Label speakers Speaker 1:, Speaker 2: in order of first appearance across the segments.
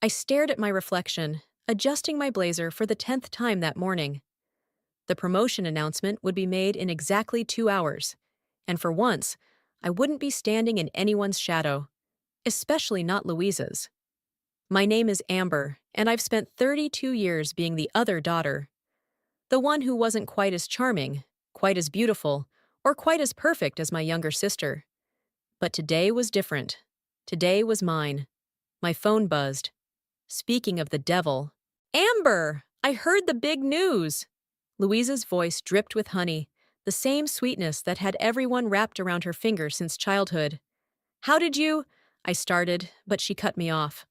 Speaker 1: I stared at my reflection, adjusting my blazer for the 10th time that morning. The promotion announcement would be made in exactly 2 hours, and for once, I wouldn't be standing in anyone's shadow, especially not Louisa's. My name is Amber, and I've spent 32 years being the other daughter, the one who wasn't quite as charming, quite as beautiful, or quite as perfect as my younger sister. But today was different. Today was mine. My phone buzzed. Speaking of the devil, Amber! I heard the big news! Louisa's voice dripped with honey, the same sweetness that had everyone wrapped around her finger since childhood. How did you? I started, but she cut me off.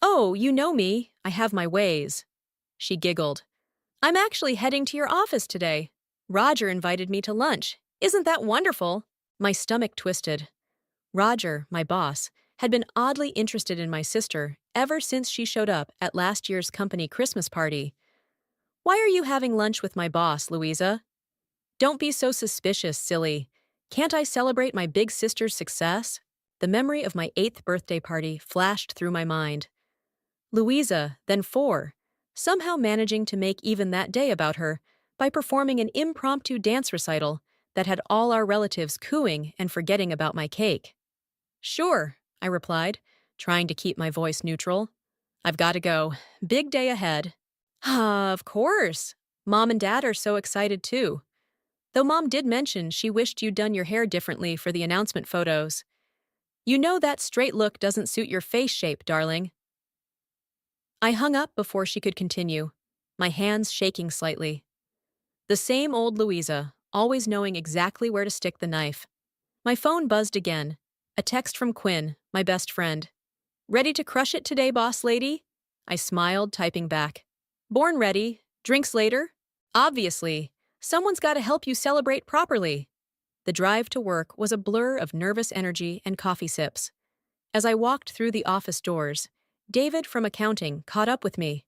Speaker 1: Oh, you know me. I have my ways. She giggled. I'm actually heading to your office today. Roger invited me to lunch. Isn't that wonderful? My stomach twisted. Roger, my boss, had been oddly interested in my sister ever since she showed up at last year's company Christmas party. Why are you having lunch with my boss, Louisa? Don't be so suspicious, silly. Can't I celebrate my big sister's success? The memory of my 8th birthday party flashed through my mind. Louisa, then 4, somehow managing to make even that day about her by performing an impromptu dance recital that had all our relatives cooing and forgetting about my cake. Sure, I replied, trying to keep my voice neutral. I've got to go. Big day ahead. Ah, of course. Mom and Dad are so excited too. Though Mom did mention she wished you'd done your hair differently for the announcement photos. You know that straight look doesn't suit your face shape, darling. I hung up before she could continue, my hands shaking slightly. The same old Louisa, always knowing exactly where to stick the knife. My phone buzzed again. A text from Quinn, my best friend. Ready to crush it today, boss lady? I smiled, typing back. Born ready. Drinks later? Obviously. Someone's got to help you celebrate properly. The drive to work was a blur of nervous energy and coffee sips. As I walked through the office doors, David from accounting caught up with me.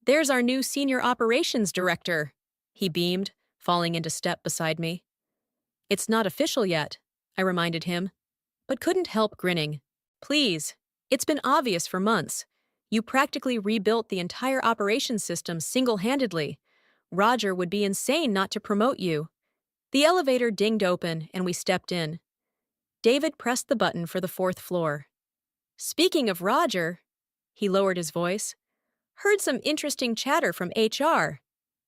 Speaker 1: There's our new senior operations director, he beamed, falling into step beside me. It's not official yet, I reminded him, but couldn't help grinning. Please, it's been obvious for months. You practically rebuilt the entire operations system single-handedly. Roger would be insane not to promote you. The elevator dinged open and we stepped in. David pressed the button for the 4th floor. Speaking of Roger, he lowered his voice, heard some interesting chatter from HR.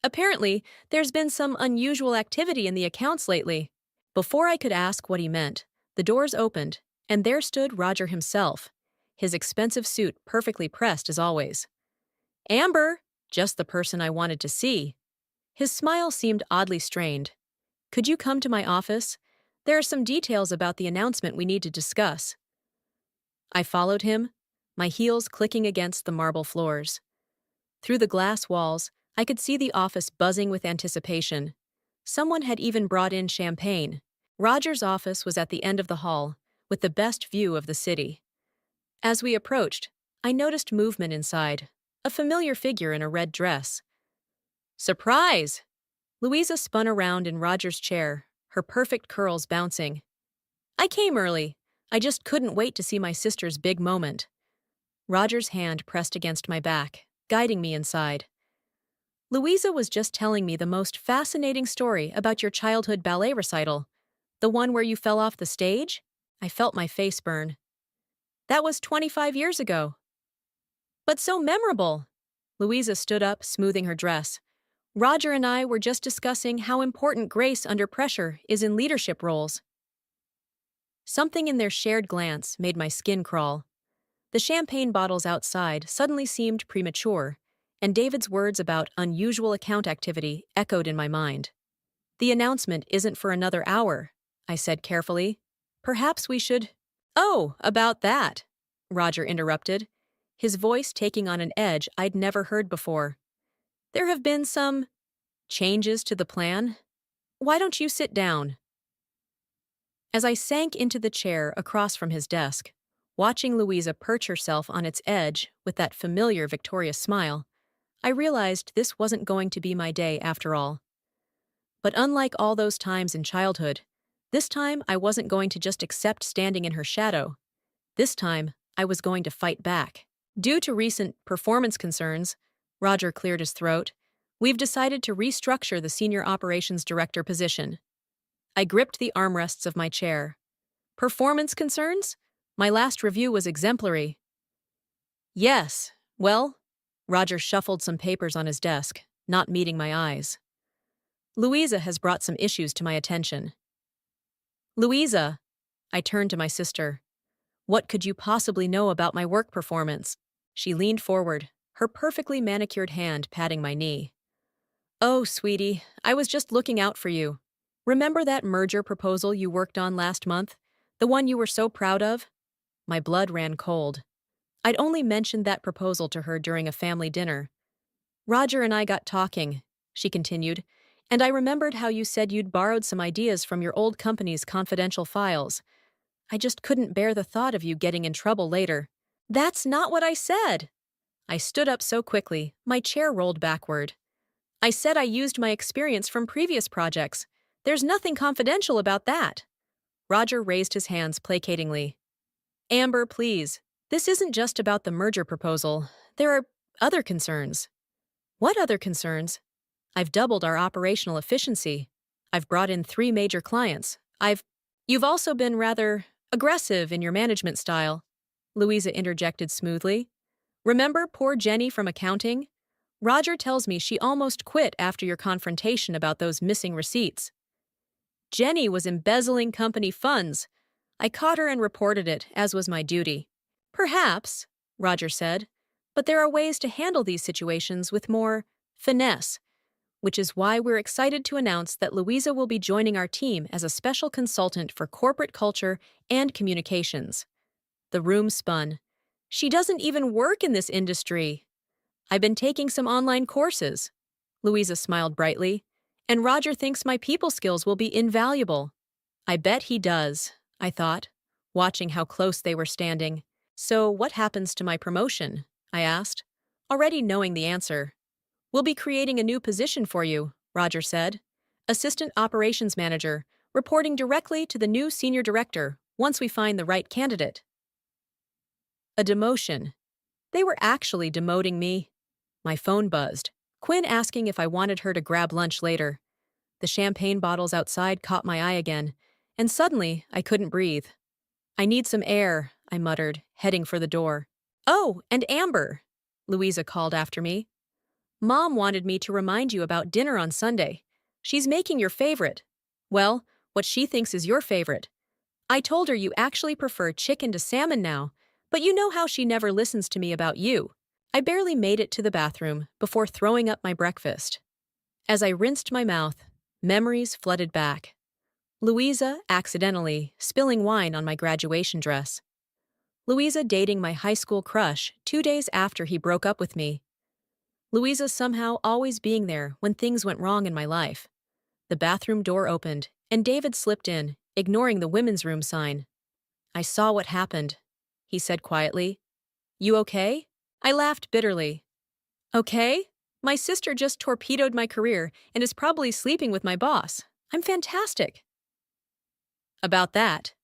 Speaker 1: Apparently, there's been some unusual activity in the accounts lately. Before I could ask what he meant, the doors opened, and there stood Roger himself, his expensive suit perfectly pressed as always. Amber, just the person I wanted to see. His smile seemed oddly strained. Could you come to my office? There are some details about the announcement we need to discuss. I followed him, my heels clicking against the marble floors. Through the glass walls, I could see the office buzzing with anticipation. Someone had even brought in champagne. Roger's office was at the end of the hall, with the best view of the city. As we approached, I noticed movement inside, a familiar figure in a red dress. Surprise! Louisa spun around in Roger's chair, her perfect curls bouncing. I came early. I just couldn't wait to see my sister's big moment. Roger's hand pressed against my back, guiding me inside. Louisa was just telling me the most fascinating story about your childhood ballet recital. The one where you fell off the stage? I felt my face burn. That was 25 years ago. But so memorable. Louisa stood up, smoothing her dress. Roger and I were just discussing how important grace under pressure is in leadership roles. Something in their shared glance made my skin crawl. The champagne bottles outside suddenly seemed premature, and David's words about unusual account activity echoed in my mind. The announcement isn't for another hour, I said carefully. Perhaps we should— Oh, about that, Roger interrupted, his voice taking on an edge I'd never heard before. There have been some changes to the plan. Why don't you sit down? As I sank into the chair across from his desk, watching Louisa perch herself on its edge with that familiar victorious smile, I realized this wasn't going to be my day after all. But unlike all those times in childhood, this time I wasn't going to just accept standing in her shadow. This time, I was going to fight back. Due to recent performance concerns, Roger cleared his throat, we've decided to restructure the senior operations director position. I gripped the armrests of my chair. Performance concerns? My last review was exemplary. Yes, well, Roger shuffled some papers on his desk, not meeting my eyes. Louisa has brought some issues to my attention. Louisa, I turned to my sister. What could you possibly know about my work performance? She leaned forward, her perfectly manicured hand patting my knee. Oh, sweetie, I was just looking out for you. Remember that merger proposal you worked on last month? The one you were so proud of? My blood ran cold. I'd only mentioned that proposal to her during a family dinner. Roger and I got talking, she continued, and I remembered how you said you'd borrowed some ideas from your old company's confidential files. I just couldn't bear the thought of you getting in trouble later. That's not what I said! I stood up so quickly, my chair rolled backward. I said I used my experience from previous projects. There's nothing confidential about that. Roger raised his hands placatingly. Amber, please. This isn't just about the merger proposal. There are other concerns. What other concerns? I've doubled our operational efficiency. I've brought in 3 major clients. You've also been rather aggressive in your management style, Louisa interjected smoothly. Remember poor Jenny from accounting? Roger tells me she almost quit after your confrontation about those missing receipts. Jenny was embezzling company funds. I caught her and reported it, as was my duty. Perhaps, Roger said, but there are ways to handle these situations with more finesse, which is why we're excited to announce that Louisa will be joining our team as a special consultant for corporate culture and communications. The room spun. She doesn't even work in this industry. I've been taking some online courses. Louisa smiled brightly. And Roger thinks my people skills will be invaluable. I bet he does, I thought, watching how close they were standing. So what happens to my promotion? I asked, already knowing the answer. We'll be creating a new position for you, Roger said. Assistant Operations Manager, reporting directly to the new Senior Director once we find the right candidate. A demotion. They were actually demoting me. My phone buzzed, Quinn asking if I wanted her to grab lunch later. The champagne bottles outside caught my eye again, and suddenly I couldn't breathe. I need some air, I muttered, heading for the door. Oh, and Amber, Louisa called after me. Mom wanted me to remind you about dinner on Sunday. She's making your favorite. Well, what she thinks is your favorite. I told her you actually prefer chicken to salmon now, but you know how she never listens to me about you. I barely made it to the bathroom before throwing up my breakfast. As I rinsed my mouth, memories flooded back. Louisa accidentally spilling wine on my graduation dress. Louisa dating my high school crush 2 days after he broke up with me. Louisa somehow always being there when things went wrong in my life. The bathroom door opened, and David slipped in, ignoring the women's room sign. I saw what happened, he said quietly. You okay? I laughed bitterly. Okay? My sister just torpedoed my career and is probably sleeping with my boss. I'm fantastic. About that.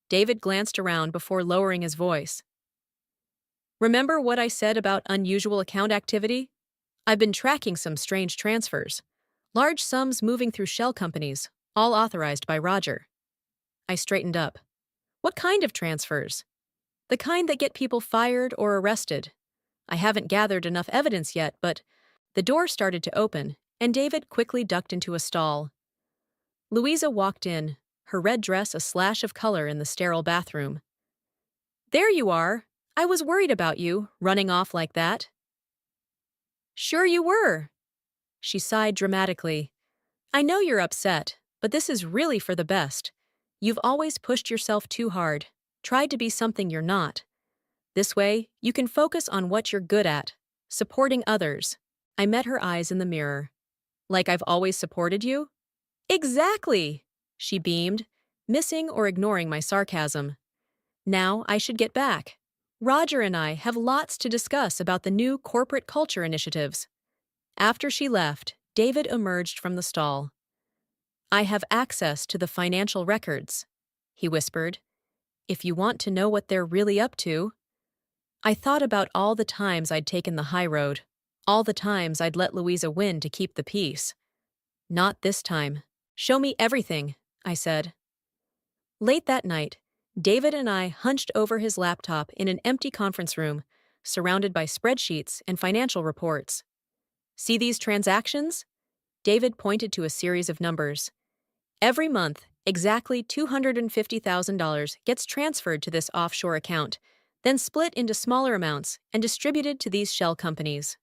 Speaker 1: David glanced around before lowering his voice. Remember what I said about unusual account activity? I've been tracking some strange transfers. Large sums moving through shell companies, all authorized by Roger. I straightened up. What kind of transfers? The kind that get people fired or arrested. I haven't gathered enough evidence yet, but the door started to open, and David quickly ducked into a stall. Louisa walked in, her red dress a slash of color in the sterile bathroom. There you are. I was worried about you, running off like that. Sure you were. She sighed dramatically. I know you're upset, but this is really for the best. You've always pushed yourself too hard, tried to be something you're not. This way, you can focus on what you're good at, supporting others. I met her eyes in the mirror. Like I've always supported you? Exactly, she beamed, missing or ignoring my sarcasm. Now I should get back. Roger and I have lots to discuss about the new corporate culture initiatives. After she left, David emerged from the stall. I have access to the financial records, he whispered. If you want to know what they're really up to. I thought about all the times I'd taken the high road, all the times I'd let Louisa win to keep the peace. Not this time. Show me everything, I said. Late that night, David and I hunched over his laptop in an empty conference room, surrounded by spreadsheets and financial reports. See these transactions? David pointed to a series of numbers. Every month, exactly $250,000 gets transferred to this offshore account, then split into smaller amounts and distributed to these shell companies.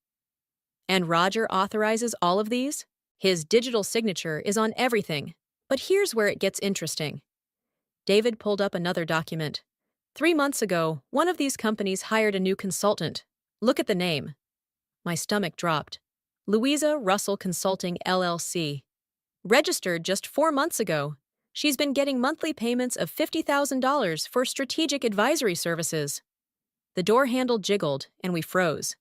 Speaker 1: And Roger authorizes all of these? His digital signature is on everything. But here's where it gets interesting. David pulled up another document. 3 months ago, one of these companies hired a new consultant. Look at the name. My stomach dropped. Louisa Russell Consulting, LLC. Registered just 4 months ago. She's been getting monthly payments of $50,000 for strategic advisory services. The door handle jiggled, and we froze.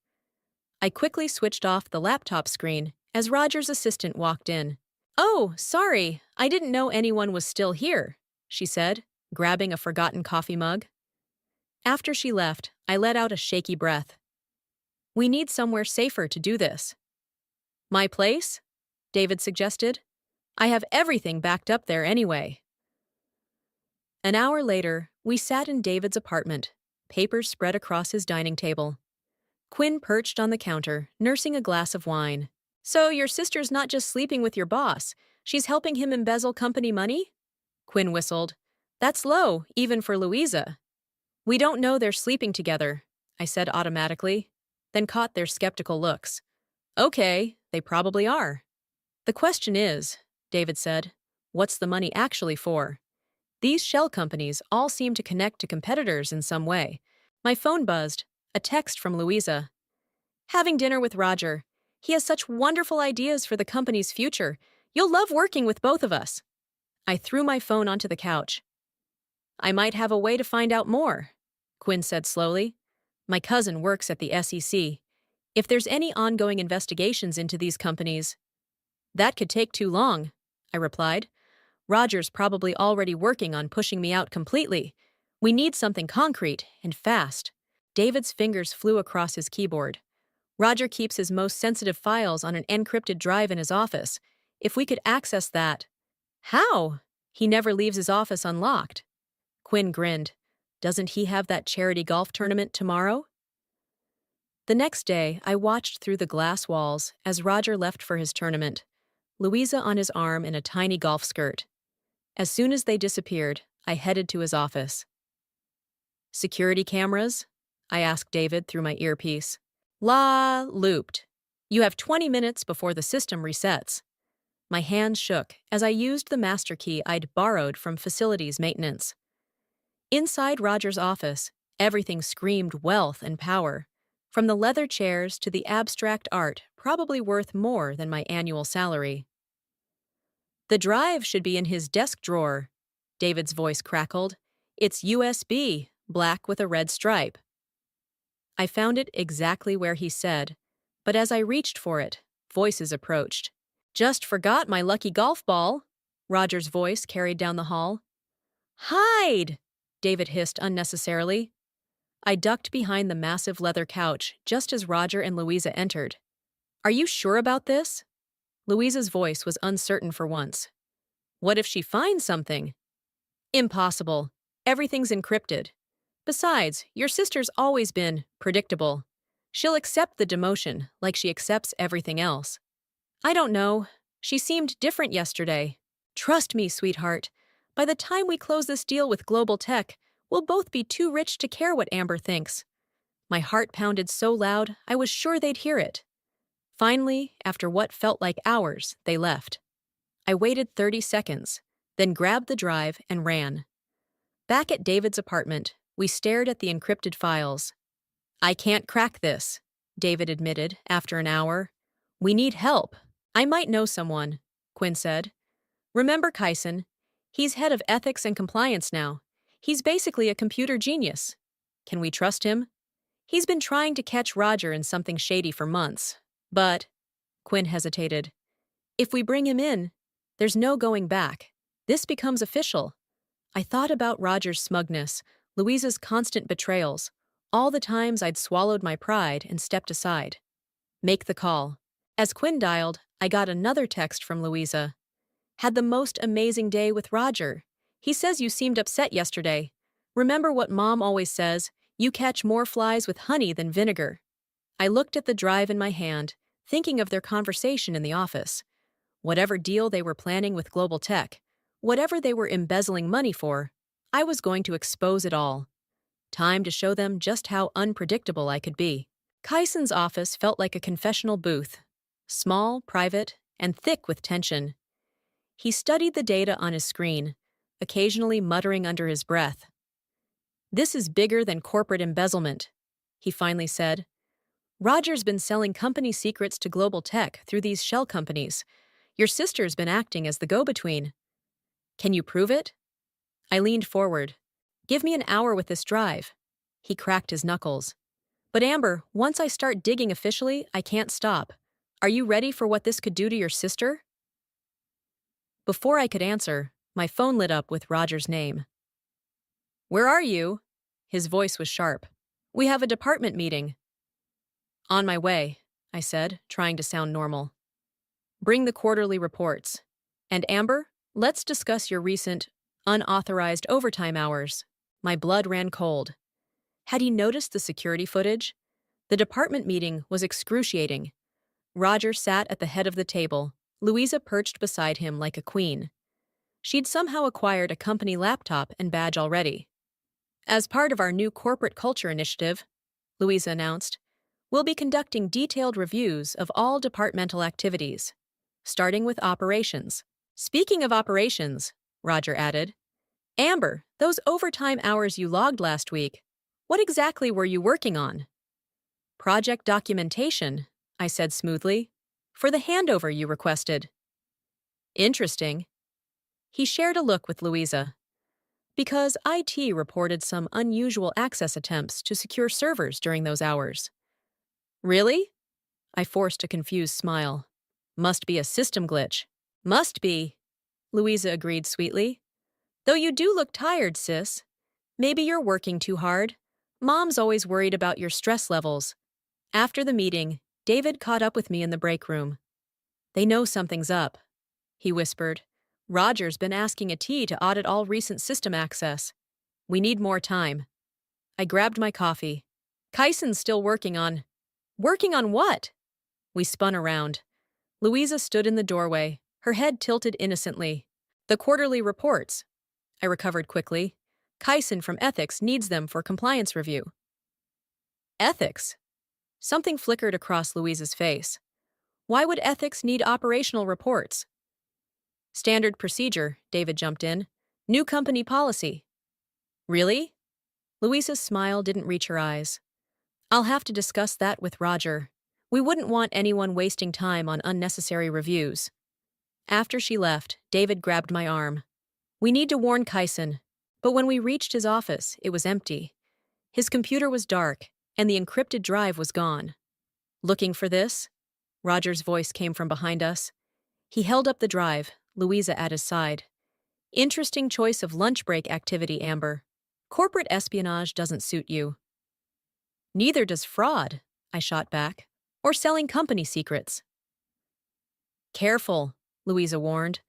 Speaker 1: I quickly switched off the laptop screen as Roger's assistant walked in. "Oh, sorry, I didn't know anyone was still here," she said, grabbing a forgotten coffee mug. After she left, I let out a shaky breath. "We need somewhere safer to do this." "My place?" David suggested. "I have everything backed up there anyway." An hour later, we sat in David's apartment, papers spread across his dining table. Quinn perched on the counter, nursing a glass of wine. "So your sister's not just sleeping with your boss, she's helping him embezzle company money?" Quinn whistled. "That's low, even for Louisa." "We don't know they're sleeping together," I said automatically, then caught their skeptical looks. "Okay, they probably are." "The question is," David said, "what's the money actually for? These shell companies all seem to connect to competitors in some way." My phone buzzed, a text from Louisa. "Having dinner with Roger. He has such wonderful ideas for the company's future. You'll love working with both of us." I threw my phone onto the couch. "I might have a way to find out more," Quinn said slowly. "My cousin works at the SEC. If there's any ongoing investigations into these companies—" "That could take too long," I replied. "Roger's probably already working on pushing me out completely. We need something concrete and fast." David's fingers flew across his keyboard. "Roger keeps his most sensitive files on an encrypted drive in his office. If we could access that—" "How? He never leaves his office unlocked." Quinn grinned. "Doesn't he have that charity golf tournament tomorrow?" The next day, I watched through the glass walls as Roger left for his tournament, Louisa on his arm in a tiny golf skirt. As soon as they disappeared, I headed to his office. "Security cameras?" I asked David through my earpiece. "Looped. You have 20 minutes before the system resets." My hands shook as I used the master key I'd borrowed from facilities maintenance. Inside Roger's office, everything screamed wealth and power, from the leather chairs to the abstract art probably worth more than my annual salary. "The drive should be in his desk drawer," David's voice crackled. "It's USB, black with a red stripe." I found it exactly where he said, but as I reached for it, voices approached. "Just forgot my lucky golf ball," Roger's voice carried down the hall. "Hide!" David hissed unnecessarily. I ducked behind the massive leather couch just as Roger and Louisa entered. "Are you sure about this?" Louisa's voice was uncertain for once. "What if she finds something?" "Impossible. Everything's encrypted. Besides, your sister's always been predictable. She'll accept the demotion like she accepts everything else." "I don't know. She seemed different yesterday. Trust me, sweetheart. By the time we close this deal with Global Tech, we'll both be too rich to care what Amber thinks." My heart pounded so loud I was sure they'd hear it. Finally, after what felt like hours, they left. I waited 30 seconds, then grabbed the drive and ran. Back at David's apartment, we stared at the encrypted files. "I can't crack this," David admitted after an hour. "We need help." "I might know someone," Quinn said. "Remember Kyson? He's head of ethics and compliance now. He's basically a computer genius. Can we trust him? He's been trying to catch Roger in something shady for months. But," Quinn hesitated, "if we bring him in, there's no going back. This becomes official." I thought about Roger's smugness, Louisa's constant betrayals, All the times I'd swallowed my pride and stepped aside. Make the call. As Quinn dialed, I got another text from Louisa. Had the most amazing day with Roger. He says you seemed upset yesterday. Remember what Mom always says, you catch more flies with honey than vinegar. I looked at the drive in my hand, thinking of their conversation in the office. Whatever deal they were planning with Global Tech, whatever they were embezzling money for, I was going to expose it all. Time to show them just how unpredictable I could be. Kyson's office felt like a confessional booth. Small, private, and thick with tension. He studied the data on his screen, occasionally muttering under his breath. "This is bigger than corporate embezzlement," he finally said. "Roger's been selling company secrets to Global Tech through these shell companies. Your sister's been acting as the go-between. Can you prove it?" I leaned forward. "Give me an hour with this drive." He cracked his knuckles. "But Amber, once I start digging officially, I can't stop. Are you ready for what this could do to your sister?" Before I could answer, my phone lit up with Roger's name. "Where are you?" His voice was sharp. "We have a department meeting." "On my way," I said, trying to sound normal. "Bring the quarterly reports. And Amber, let's discuss your recent, unauthorized overtime hours." My blood ran cold. Had he noticed the security footage? The department meeting was excruciating. Roger sat at the head of the table, Louisa perched beside him like a queen. She'd somehow acquired a company laptop and badge already. "As part of our new corporate culture initiative," Louisa announced, "we'll be conducting detailed reviews of all departmental activities, starting with operations." "Speaking of operations," Roger added, "Amber, those overtime hours you logged last week, what exactly were you working on?" "Project documentation," I said smoothly, "for the handover you requested." "Interesting." He shared a look with Louisa. "Because IT reported some unusual access attempts to secure servers during those hours." "Really?" I forced a confused smile. "Must be a system glitch." "Must be," Louisa agreed sweetly. "Though you do look tired, sis. Maybe you're working too hard. Mom's always worried about your stress levels." After the meeting, David caught up with me in the break room. "They know something's up," he whispered. "Roger's been asking a T to audit all recent system access. We need more time." I grabbed my coffee. "Kyson's still working on—" "Working on what?" We spun around. Louisa stood in the doorway, her head tilted innocently. "The quarterly reports." I recovered quickly. "Kyson from Ethics needs them for compliance review." "Ethics?" Something flickered across Louisa's face. "Why would Ethics need operational reports?" "Standard procedure," David jumped in. "New company policy." "Really?" Louisa's smile didn't reach her eyes. "I'll have to discuss that with Roger. We wouldn't want anyone wasting time on unnecessary reviews." After she left, David grabbed my arm. "We need to warn Kyson." But when we reached his office, it was empty. His computer was dark, and the encrypted drive was gone. "Looking for this?" Roger's voice came from behind us. He held up the drive, Louisa at his side. "Interesting choice of lunch break activity, Amber. Corporate espionage doesn't suit you." "Neither does fraud," I shot back, "or selling company secrets." "Careful," Louisa warned.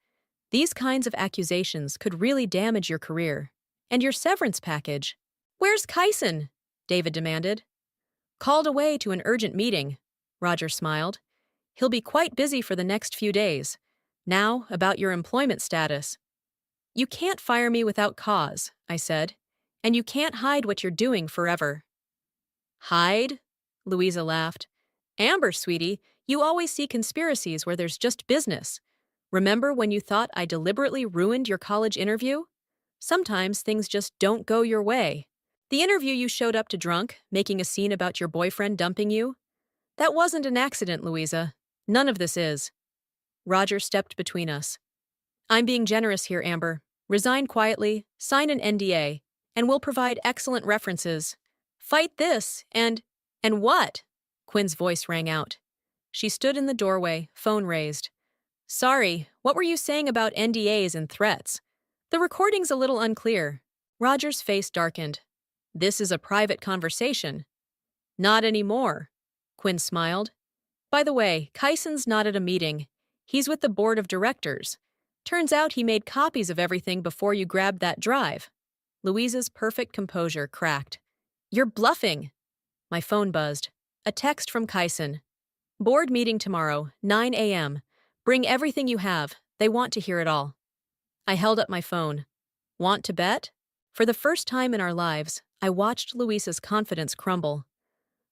Speaker 1: "These kinds of accusations could really damage your career. And your severance package." "Where's Kyson?" David demanded. "Called away to an urgent meeting," Roger smiled. "He'll be quite busy for the next few days. Now, about your employment status." "You can't fire me without cause," I said. "And you can't hide what you're doing forever." "Hide?" Louisa laughed. "Amber, sweetie, you always see conspiracies where there's just business. Remember when you thought I deliberately ruined your college interview? Sometimes things just don't go your way. The interview you showed up to drunk, making a scene about your boyfriend dumping you? That wasn't an accident, Louisa. None of this is." Roger stepped between us. "I'm being generous here, Amber. Resign quietly, sign an NDA, and we'll provide excellent references. Fight this, and what?" Quinn's voice rang out. She stood in the doorway, phone raised. "Sorry, what were you saying about NDAs and threats? The recording's a little unclear." Roger's face darkened. This is a private conversation. Not anymore. Quinn smiled. By the way, Kyson's not at a meeting. He's with the board of directors. Turns out he made copies of everything before you grabbed that drive. Louisa's perfect composure cracked. You're bluffing. My phone buzzed. A text from Kyson. Board meeting tomorrow, 9 a.m. Bring everything you have. They want to hear it all. I held up my phone. Want to bet? For the first time in our lives, I watched Louisa's confidence crumble.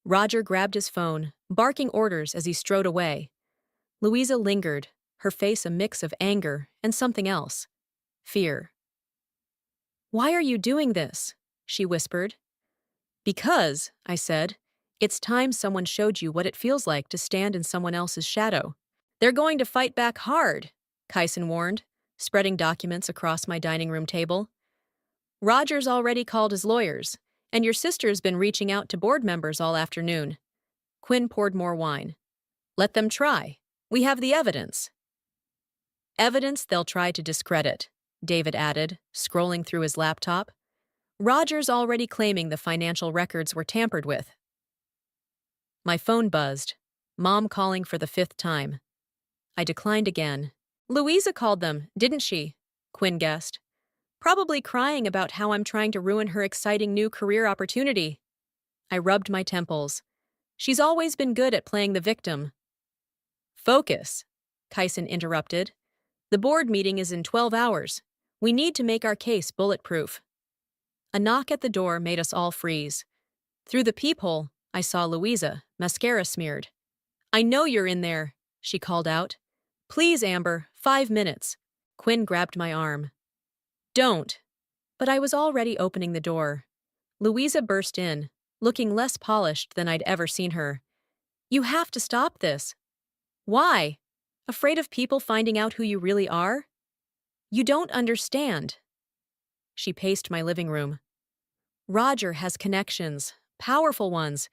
Speaker 1: Roger grabbed his phone, barking orders as he strode away. Louisa lingered, her face a mix of anger and something else. Fear. Why are you doing this? She whispered. Because, I said, it's time someone showed you what it feels like to stand in someone else's shadow. They're going to fight back hard, Kyson warned, spreading documents across my dining room table. Roger's already called his lawyers, and your sister's been reaching out to board members all afternoon. Quinn poured more wine. Let them try. We have the evidence. Evidence they'll try to discredit, David added, scrolling through his laptop. Roger's already claiming the financial records were tampered with. My phone buzzed. Mom calling for the 5th time. I declined again. Louisa called them, didn't she? Quinn guessed. Probably crying about how I'm trying to ruin her exciting new career opportunity. I rubbed my temples. She's always been good at playing the victim. Focus, Kyson interrupted. The board meeting is in 12 hours. We need to make our case bulletproof. A knock at the door made us all freeze. Through the peephole, I saw Louisa, mascara smeared. I know you're in there, she called out. Please, Amber, 5 minutes. Quinn grabbed my arm. Don't. But I was already opening the door. Louisa burst in, looking less polished than I'd ever seen her. You have to stop this. Why? Afraid of people finding out who you really are? You don't understand. She paced my living room. Roger has connections, powerful ones.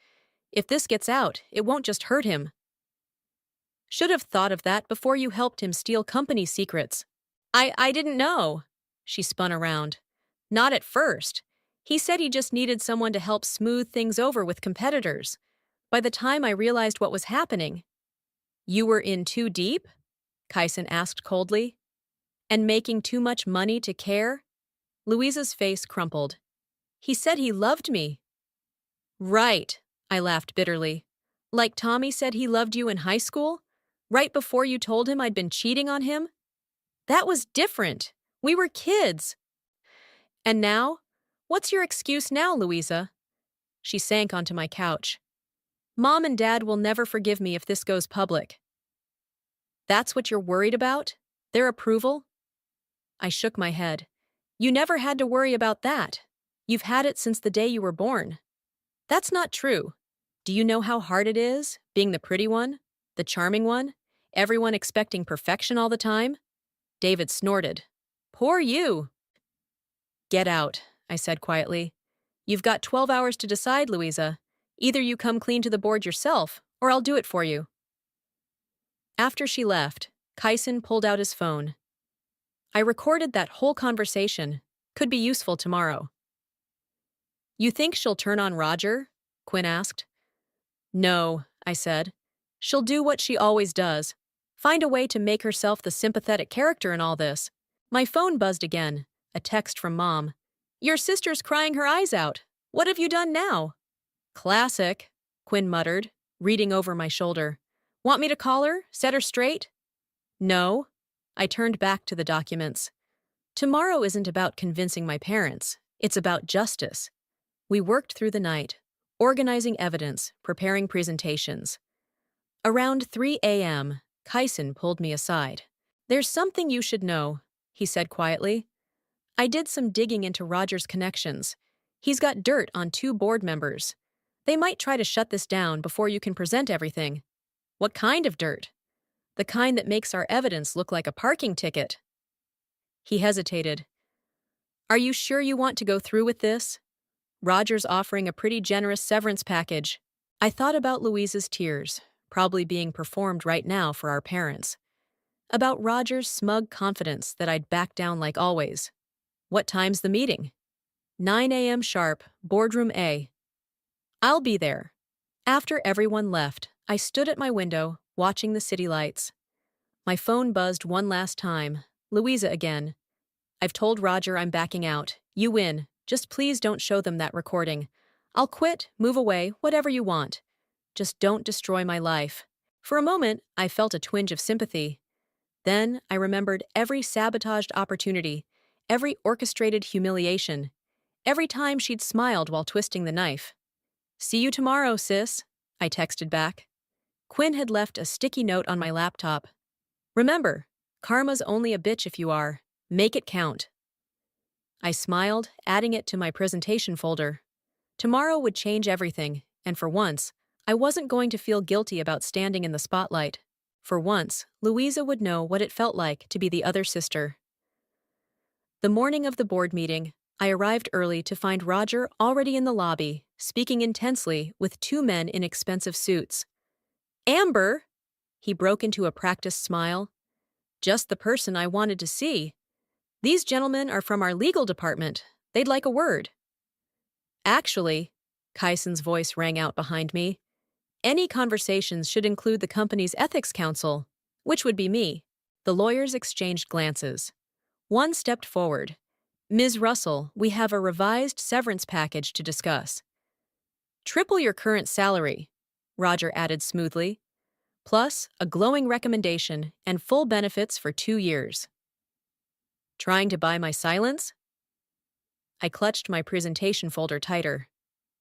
Speaker 1: If this gets out, it won't just hurt him. Should have thought of that before you helped him steal company secrets. I didn't know. She spun around. Not at first. He said he just needed someone to help smooth things over with competitors. By the time I realized what was happening. You were in too deep? Kyson asked coldly. And making too much money to care? Louisa's face crumpled. He said he loved me. Right, I laughed bitterly. Like Tommy said he loved you in high school? Right before you told him I'd been cheating on him? That was different. We were kids. And now? What's your excuse now, Louisa? She sank onto my couch. Mom and Dad will never forgive me if this goes public. That's what you're worried about? Their approval? I shook my head. You never had to worry about that. You've had it since the day you were born. That's not true. Do you know how hard it is, being the pretty one, the charming one, everyone expecting perfection all the time? David snorted. Poor you. Get out, I said quietly. You've got 12 hours to decide, Louisa. Either you come clean to the board yourself, or I'll do it for you. After she left, Kyson pulled out his phone. I recorded that whole conversation. Could be useful tomorrow. You think she'll turn on Roger? Quinn asked. No, I said. She'll do what she always does. Find a way to make herself the sympathetic character in all this. My phone buzzed again. A text from Mom. Your sister's crying her eyes out. What have you done now? Classic, Quinn muttered, reading over my shoulder. Want me to call her? Set her straight? No. I turned back to the documents. Tomorrow isn't about convincing my parents. It's about justice. We worked through the night, organizing evidence, preparing presentations. Around 3 a.m., Kyson pulled me aside. There's something you should know, he said quietly. I did some digging into Roger's connections. He's got dirt on 2 board members. They might try to shut this down before you can present everything. What kind of dirt? The kind that makes our evidence look like a parking ticket. He hesitated. Are you sure you want to go through with this? Roger's offering a pretty generous severance package. I thought about Louisa's tears, probably being performed right now for our parents. About Roger's smug confidence that I'd back down like always. What time's the meeting? 9 a.m. sharp, boardroom A. I'll be there. After everyone left, I stood at my window, watching the city lights. My phone buzzed one last time. Louisa again. I've told Roger I'm backing out. You win. Just please don't show them that recording. I'll quit, move away, whatever you want. Just don't destroy my life. For a moment, I felt a twinge of sympathy. Then I remembered every sabotaged opportunity, every orchestrated humiliation, every time she'd smiled while twisting the knife. See you tomorrow, sis, I texted back. Quinn had left a sticky note on my laptop. Remember, karma's only a bitch if you are. Make it count. I smiled, adding it to my presentation folder. Tomorrow would change everything, and for once, I wasn't going to feel guilty about standing in the spotlight. For once, Louisa would know what it felt like to be the other sister. The morning of the board meeting, I arrived early to find Roger already in the lobby, speaking intensely with two men in expensive suits. Amber! He broke into a practiced smile. Just the person I wanted to see. These gentlemen are from our legal department. They'd like a word. Actually, Kyson's voice rang out behind me, any conversations should include the company's ethics counsel, which would be me. The lawyers exchanged glances. One stepped forward. Ms. Russell, we have a revised severance package to discuss. Triple your current salary, Roger added smoothly, plus a glowing recommendation and full benefits for 2 years. Trying to buy my silence? I clutched my presentation folder tighter.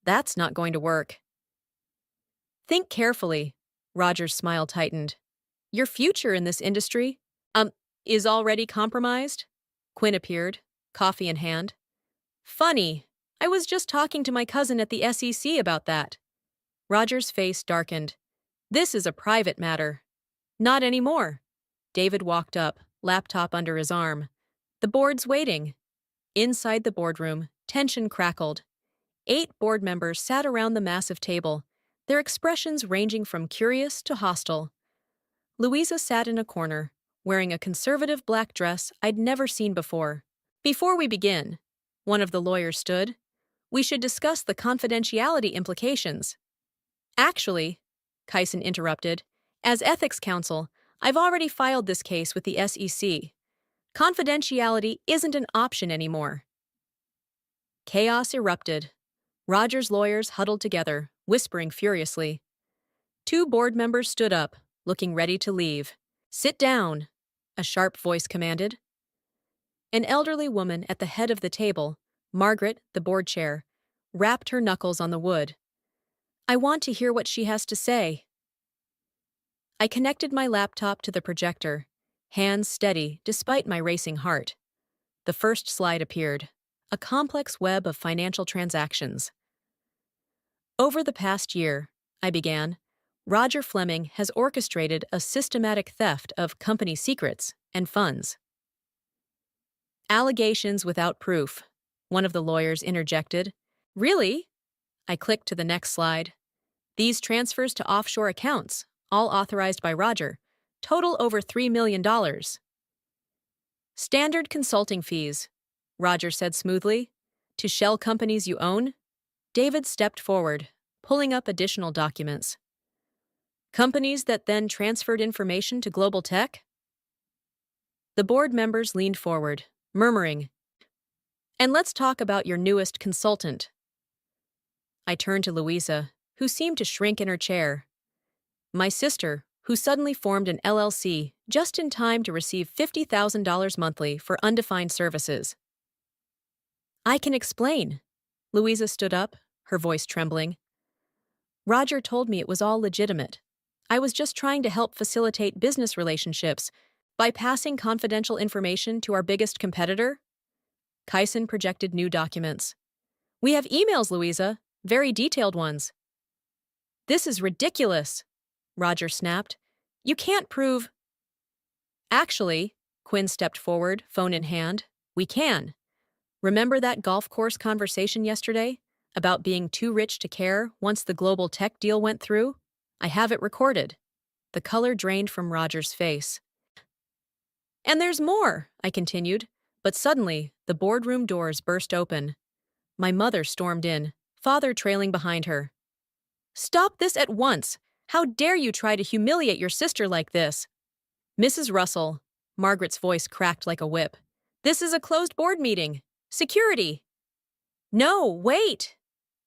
Speaker 1: That's not going to work. Think carefully. Roger's smile tightened. Your future in this industry, is already compromised? Quinn appeared, coffee in hand. Funny. I was just talking to my cousin at the SEC about that. Roger's face darkened. This is a private matter. Not anymore. David walked up, laptop under his arm. The board's waiting. Inside the boardroom, tension crackled. 8 board members sat around the massive table, their expressions ranging from curious to hostile. Louisa sat in a corner, wearing a conservative black dress I'd never seen before. Before we begin, one of the lawyers stood, we should discuss the confidentiality implications. Actually, Kyson interrupted, as ethics counsel, I've already filed this case with the SEC. Confidentiality isn't an option anymore. Chaos erupted. Roger's lawyers huddled together, whispering furiously. 2 board members stood up, looking ready to leave. Sit down, a sharp voice commanded. An elderly woman at the head of the table, Margaret, the board chair, rapped her knuckles on the wood. I want to hear what she has to say. I connected my laptop to the projector, hands steady despite my racing heart. The first slide appeared, a complex web of financial transactions. Over the past year, I began, Roger Fleming has orchestrated a systematic theft of company secrets and funds. Allegations without proof, one of the lawyers interjected. Really? I clicked to the next slide. These transfers to offshore accounts, all authorized by Roger, total over $3 million. Standard consulting fees, Roger said smoothly. To shell companies you own? David stepped forward, pulling up additional documents. Companies that then transferred information to global tech? The board members leaned forward, murmuring, and let's talk about your newest consultant. I turned to Louisa, who seemed to shrink in her chair. My sister, who suddenly formed an LLC just in time to receive $50,000 monthly for undefined services. I can explain. Louisa stood up, her voice trembling. Roger told me it was all legitimate. I was just trying to help facilitate business relationships by passing confidential information to our biggest competitor. Kyson projected new documents. We have emails, Louisa, very detailed ones. This is ridiculous, Roger snapped. You can't prove. Actually, Quinn stepped forward, phone in hand. We can. Remember that golf course conversation yesterday about being too rich to care once the global tech deal went through? I have it recorded. The color drained from Roger's face. And there's more, I continued, but suddenly the boardroom doors burst open. My mother stormed in, father trailing behind her. "Stop this at once! How dare you try to humiliate your sister like this?" "Mrs. Russell," Margaret's voice cracked like a whip. "This is a closed board meeting. Security!" "No, wait!"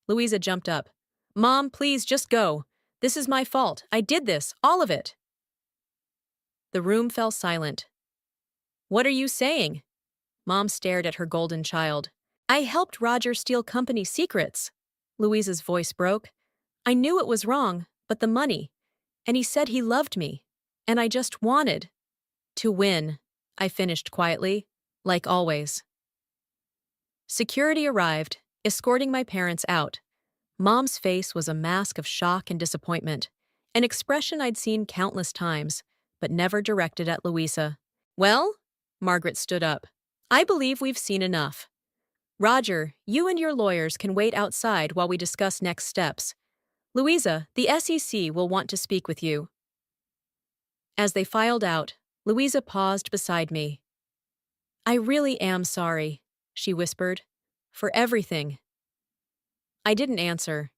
Speaker 1: Louisa jumped up. "Mom, please just go. This is my fault. I did this, all of it." The room fell silent. "What are you saying?" Mom stared at her golden child. "I helped Roger steal company secrets." Louisa's voice broke. "I knew it was wrong, but the money. And he said he loved me. And I just wanted to win," I finished quietly, like always. Security arrived, escorting my parents out. Mom's face was a mask of shock and disappointment, an expression I'd seen countless times, but never directed at Louisa. "Well," Margaret stood up, "I believe we've seen enough. Roger, you and your lawyers can wait outside while we discuss next steps. Louisa, the SEC will want to speak with you." As they filed out, Louisa paused beside me. "I really am sorry," she whispered, "for everything." I didn't answer.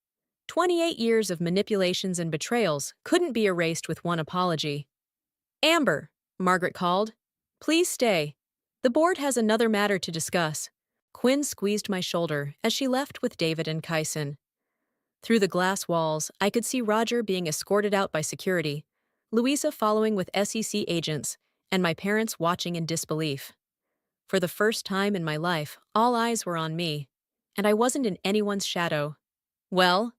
Speaker 1: 28 years of manipulations and betrayals couldn't be erased with one apology. "Amber," Margaret called, "please stay. The board has another matter to discuss." Quinn squeezed my shoulder as she left with David and Kyson. Through the glass walls, I could see Roger being escorted out by security, Louisa following with SEC agents, and my parents watching in disbelief. For the first time in my life, all eyes were on me, and I wasn't in anyone's shadow. "Well,"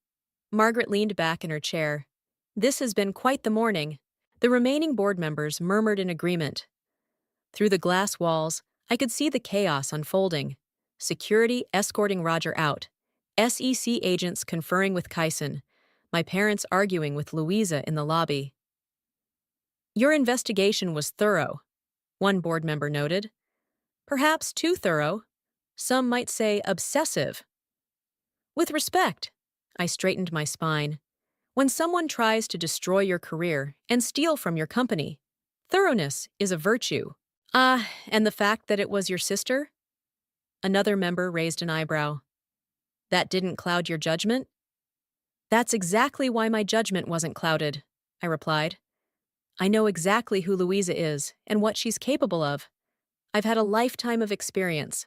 Speaker 1: Margaret leaned back in her chair, "this has been quite the morning." The remaining board members murmured in agreement. Through the glass walls, I could see the chaos unfolding. Security escorting Roger out, SEC agents conferring with Kyson, my parents arguing with Louisa in the lobby. "Your investigation was thorough," one board member noted. "Perhaps too thorough. Some might say obsessive." "With respect," I straightened my spine. "When someone tries to destroy your career and steal from your company, thoroughness is a virtue." And the fact that it was your sister?" Another member raised an eyebrow. "That didn't cloud your judgment?" "That's exactly why my judgment wasn't clouded," I replied. "I know exactly who Louisa is and what she's capable of. I've had a lifetime of experience."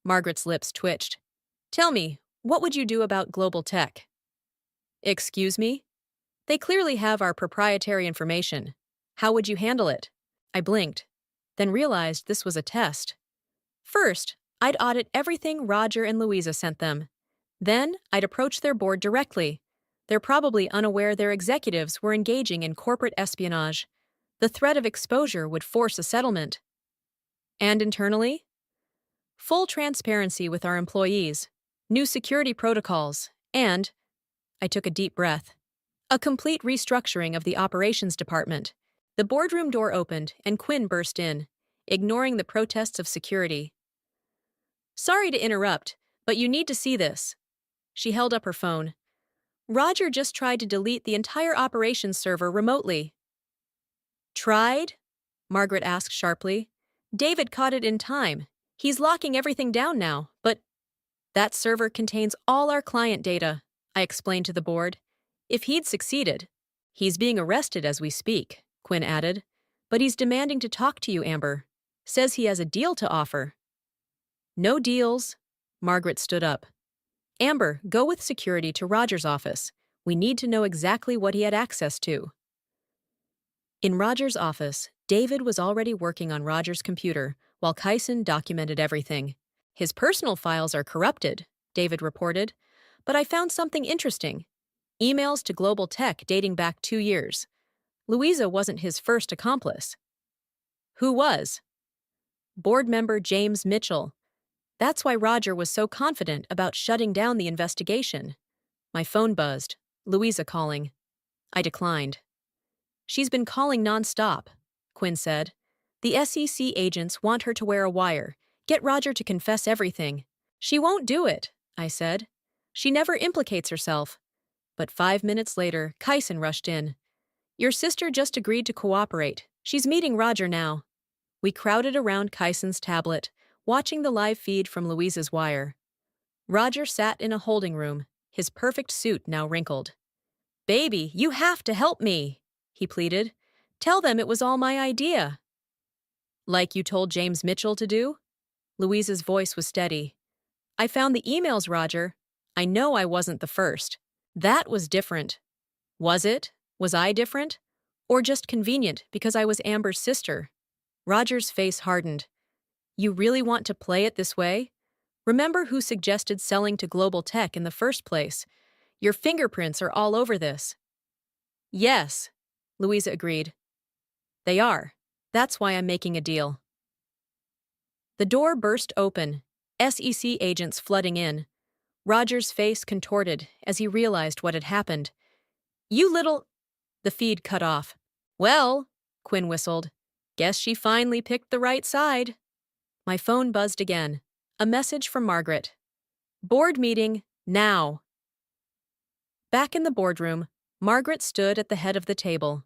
Speaker 1: Margaret's lips twitched. "Tell me, what would you do about global tech?" "Excuse me? They clearly have our proprietary information. How would you handle it?" I blinked, then realized this was a test. First, I'd audit everything Roger and Louisa sent them. Then, I'd approach their board directly. They're probably unaware their executives were engaging in corporate espionage. The threat of exposure would force a settlement. And internally? Full transparency with our employees, new security protocols, and, I took a deep breath, a complete restructuring of the operations department. The boardroom door opened and Quinn burst in, ignoring the protests of security. "Sorry to interrupt, but you need to see this." She held up her phone. "Roger just tried to delete the entire operations server remotely." "Tried?" Margaret asked sharply. "David caught it in time. He's locking everything down now, but—" "That server contains all our client data," I explained to the board. "If he'd succeeded—" "He's being arrested as we speak," Quinn added. "But he's demanding to talk to you, Amber. Says he has a deal to offer." "No deals." Margaret stood up. "Amber, go with security to Roger's office. We need to know exactly what he had access to." In Roger's office, David was already working on Roger's computer while Kyson documented everything. "His personal files are corrupted," David reported, "but I found something interesting. Emails to Global Tech dating back 2 years. Louisa wasn't his first accomplice." "Who was?" "Board member James Mitchell. That's why Roger was so confident about shutting down the investigation." My phone buzzed. Louisa calling. I declined. "She's been calling nonstop," Quinn said. "The SEC agents want her to wear a wire, get Roger to confess everything." "She won't do it," I said. "She never implicates herself." But 5 minutes later, Kyson rushed in. "Your sister just agreed to cooperate. She's meeting Roger now." We crowded around Kyson's tablet, watching the live feed from Louisa's wire. Roger sat in a holding room, his perfect suit now wrinkled. "Baby, you have to help me," he pleaded. "Tell them it was all my idea." "Like you told James Mitchell to do?" Louisa's voice was steady. "I found the emails, Roger. I know I wasn't the first. That was different." "Was it? Was I different? Or just convenient because I was Amber's sister?" Roger's face hardened. "You really want to play it this way? Remember who suggested selling to Global Tech in the first place. Your fingerprints are all over this." "Yes," Louisa agreed. "They are. That's why I'm making a deal." The door burst open, SEC agents flooding in. Roger's face contorted as he realized what had happened. "You little—" The feed cut off. "Well," Quinn whistled, "guess she finally picked the right side." My phone buzzed again. A message from Margaret. "Board meeting, now." Back in the boardroom, Margaret stood at the head of the table.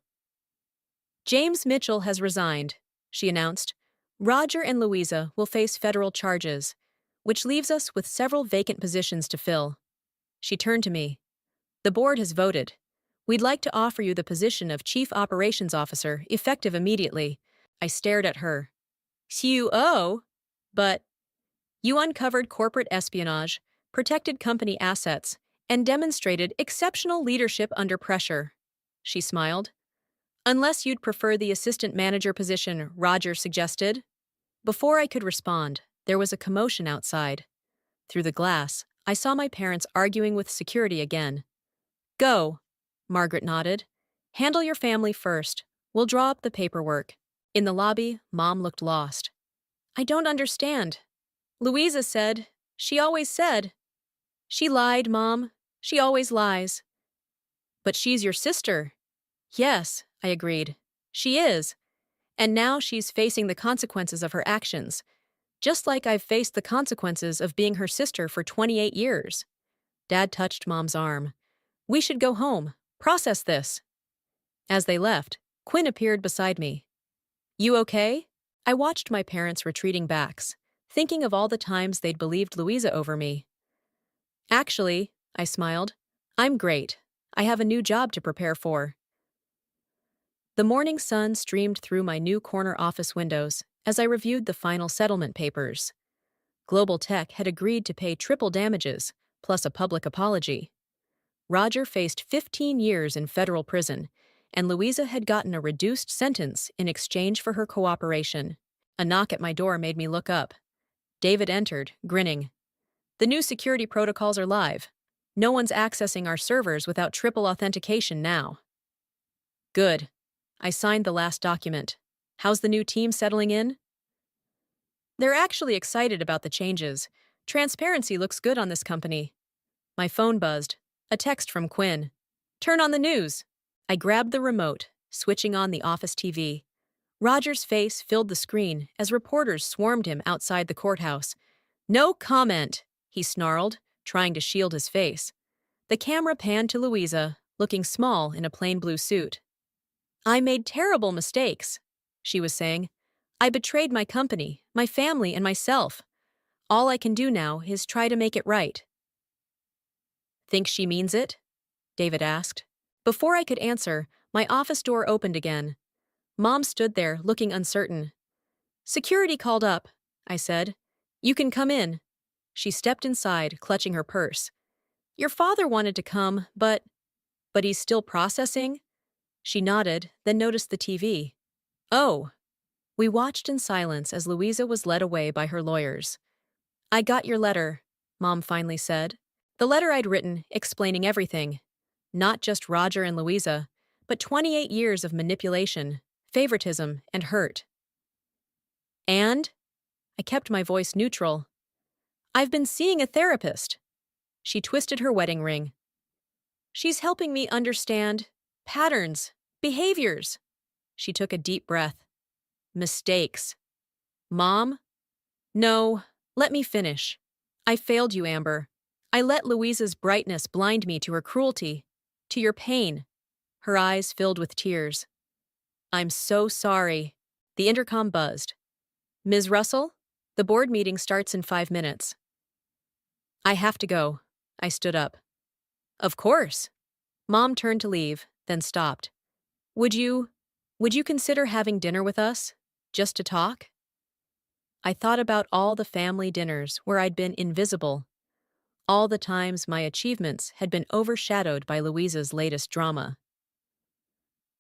Speaker 1: "James Mitchell has resigned," she announced. "Roger and Louisa will face federal charges, which leaves us with several vacant positions to fill." She turned to me. "The board has voted. We'd like to offer you the position of Chief Operations Officer, effective immediately." I stared at her. "CUO? But—" "You uncovered corporate espionage, protected company assets, and demonstrated exceptional leadership under pressure." She smiled. "Unless you'd prefer the assistant manager position Roger suggested." Before I could respond, there was a commotion outside. Through the glass, I saw my parents arguing with security again. "Go," Margaret nodded. "Handle your family first. We'll draw up the paperwork." In the lobby, Mom looked lost. "I don't understand. Louisa said, she always said—" "She lied, Mom. She always lies." "But she's your sister." "Yes," I agreed. "She is. And now she's facing the consequences of her actions, just like I've faced the consequences of being her sister for 28 years. Dad touched Mom's arm. "We should go home. Process this." As they left, Quinn appeared beside me. "You okay?" I watched my parents' retreating backs, thinking of all the times they'd believed Louisa over me. "Actually," I smiled, "I'm great. I have a new job to prepare for." The morning sun streamed through my new corner office windows as I reviewed the final settlement papers. Global Tech had agreed to pay triple damages, plus a public apology. Roger faced 15 years in federal prison, and Louisa had gotten a reduced sentence in exchange for her cooperation. A knock at my door made me look up. David entered, grinning. "The new security protocols are live. No one's accessing our servers without triple authentication now." "Good." I signed the last document. "How's the new team settling in?" "They're actually excited about the changes. Transparency looks good on this company." My phone buzzed. A text from Quinn. "Turn on the news." I grabbed the remote, switching on the office TV. Roger's face filled the screen as reporters swarmed him outside the courthouse. "No comment," he snarled, trying to shield his face. The camera panned to Louisa, looking small in a plain blue suit. "I made terrible mistakes," she was saying. "I betrayed my company, my family, and myself. All I can do now is try to make it right." "Think she means it?" David asked. Before I could answer, my office door opened again. Mom stood there, looking uncertain. "Security called up," I said. "You can come in." She stepped inside, clutching her purse. "Your father wanted to come, but—" "But he's still processing?" She nodded, then noticed the TV. "Oh." We watched in silence as Louisa was led away by her lawyers. "I got your letter," Mom finally said. The letter I'd written, explaining everything. Not just Roger and Louisa, but 28 years of manipulation, favoritism, and hurt. "And?" I kept my voice neutral. "I've been seeing a therapist." She twisted her wedding ring. "She's helping me understand patterns, behaviors." She took a deep breath. "Mistakes." "Mom?" "No, let me finish. I failed you, Amber. I let Louisa's brightness blind me to her cruelty, to your pain." Her eyes filled with tears. "I'm so sorry." The intercom buzzed. "Ms. Russell, the board meeting starts in 5 minutes." I have to go. I stood up. Of course. Mom turned to leave, then stopped. Would you, would you consider having dinner with us? Just to talk? I thought about all the family dinners where I'd been invisible, all the times my achievements had been overshadowed by Louisa's latest drama.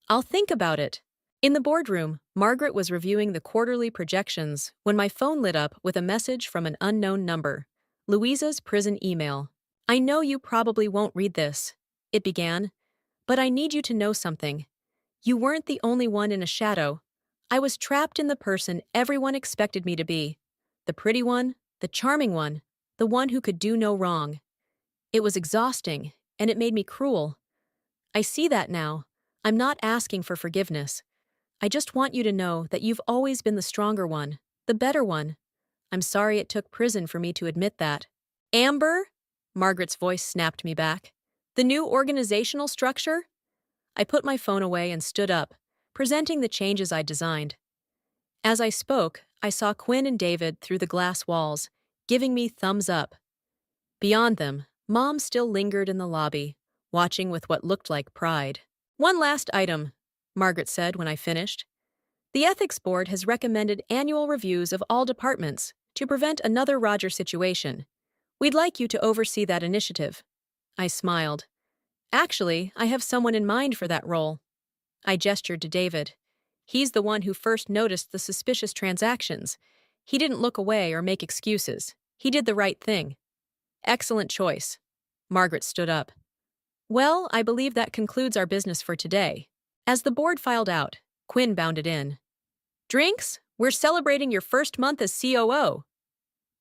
Speaker 1: I'll think about it. In the boardroom, Margaret was reviewing the quarterly projections when my phone lit up with a message from an unknown number. Louisa's prison email. I know you probably won't read this, it began, but I need you to know something. You weren't the only one in a shadow. I was trapped in the person everyone expected me to be. The pretty one, the charming one, the one who could do no wrong. It was exhausting, and it made me cruel. I see that now. I'm not asking for forgiveness. I just want you to know that you've always been the stronger one, the better one. I'm sorry it took prison for me to admit that. Amber? Margaret's voice snapped me back. The new organizational structure? I put my phone away and stood up, presenting the changes I'd designed. As I spoke, I saw Quinn and David through the glass walls, giving me thumbs up. Beyond them, Mom still lingered in the lobby, watching with what looked like pride. One last item, Margaret said when I finished. The Ethics Board has recommended annual reviews of all departments to prevent another Roger situation. We'd like you to oversee that initiative. I smiled. Actually, I have someone in mind for that role. I gestured to David. He's the one who first noticed the suspicious transactions. He didn't look away or make excuses. He did the right thing. Excellent choice. Margaret stood up. Well, I believe that concludes our business for today. As the board filed out, Quinn bounded in. Drinks? We're celebrating your first month as COO.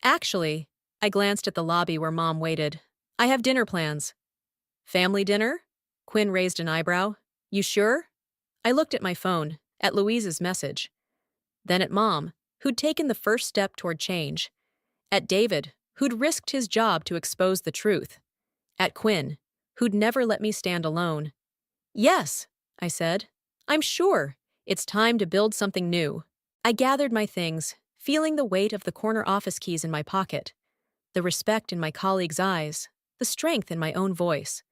Speaker 1: Actually, I glanced at the lobby where Mom waited. I have dinner plans. Family dinner? Quinn raised an eyebrow. You sure? I looked at my phone, at Louise's message. Then at Mom, who'd taken the first step toward change. At David, who'd risked his job to expose the truth. At Quinn, who'd never let me stand alone. Yes, I said. I'm sure. It's time to build something new. I gathered my things, feeling the weight of the corner office keys in my pocket, the respect in my colleagues' eyes, the strength in my own voice.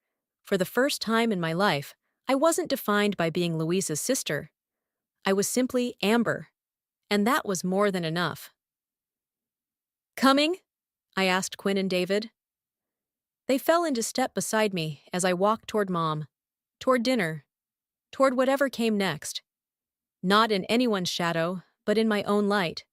Speaker 1: For the first time in my life, I wasn't defined by being Louisa's sister. I was simply Amber, and that was more than enough. Coming? I asked Quinn and David. They fell into step beside me as I walked toward Mom, toward dinner, toward whatever came next. Not in anyone's shadow, but in my own light.